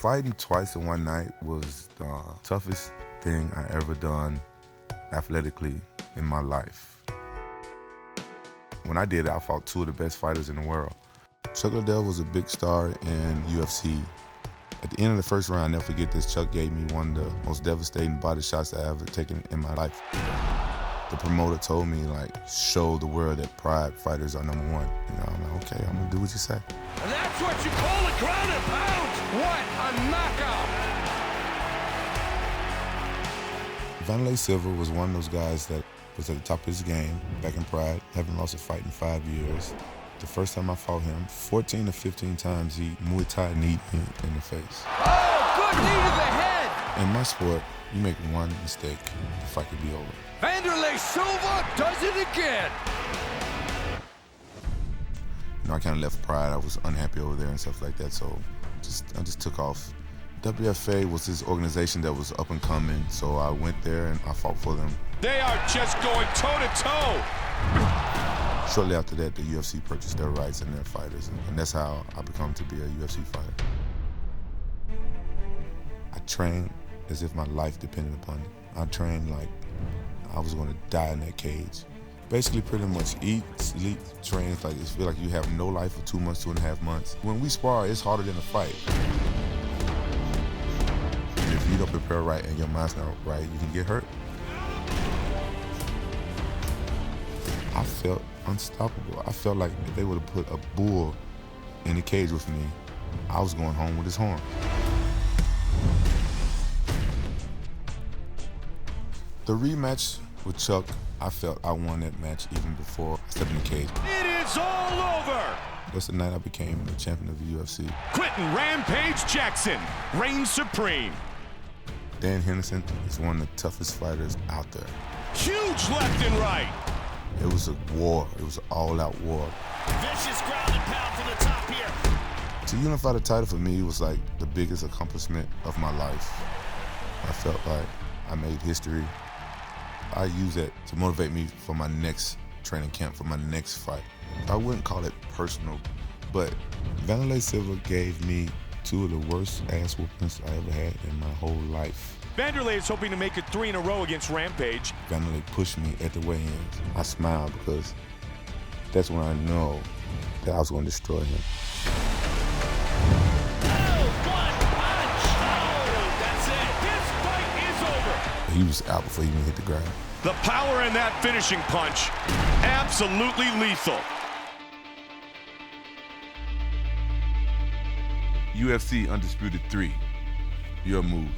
Fighting twice in one night was the toughest thing I ever done athletically in my life. When I did it, I fought two of the best fighters in the world. Chuck Liddell was a big star in UFC. At the end of the first round, I'll never forget this, Chuck gave me one of the most devastating body shots I've ever taken in my life. The promoter told me, like, show the world that Pride fighters are #1. You know, I'm like, okay, I'm gonna do what you say. And that's what you call a ground and pound. What a knockout. Vanderlei Silva was one of those guys that was at the top of his game back in Pride, haven't lost a fight in 5 years. The first time I fought him, 14 to 15 times he Muay Thai kneed me in the face. Oh, good knee to the head. In my sport, you make one mistake, the fight could be over. Vanderlei Silva does it again. You know, I kind of left Pride. I was unhappy over there and stuff like that, so I just took off. WFA was this organization that was up and coming, so I went there and I fought for them. They are just going toe-to-toe. Shortly after that, the UFC purchased their rights and their fighters, and that's how I become to be a UFC fighter. I trained as if my life depended upon it. I trained like I was going to die in that cage. Basically, pretty much eat, sleep, train. It's like it feels like you have no life for 2 months, 2.5 months. When we spar, it's harder than a fight. And if you don't prepare right and your mind's not right, you can get hurt. I felt unstoppable. I felt like if they would have put a bull in the cage with me, I was going home with his horn. The rematch with Chuck, I felt I won that match even before I stepped in the cage. It is all over. That's the night I became the champion of the UFC. Quentin Rampage Jackson reigns supreme. Dan Henderson is one of the toughest fighters out there. Huge left and right. It was a war. It was an all-out war. Vicious ground and pound from the top here. To unify the title for me was like the biggest accomplishment of my life. I felt like I made history. I use that to motivate me for my next training camp, for my next fight. I wouldn't call it personal, but Vanderlei Silva gave me two of the worst ass whoopings I ever had in my whole life. Vanderlei is hoping to make it 3 in a row against Rampage. Vanderlei pushed me at the weigh-ins. I smiled because that's when I know that I was going to destroy him. Oh, one punch! Oh, that's it. This fight is over. He was out before he even hit the ground. The power in that finishing punch, absolutely lethal. UFC Undisputed 3, your move.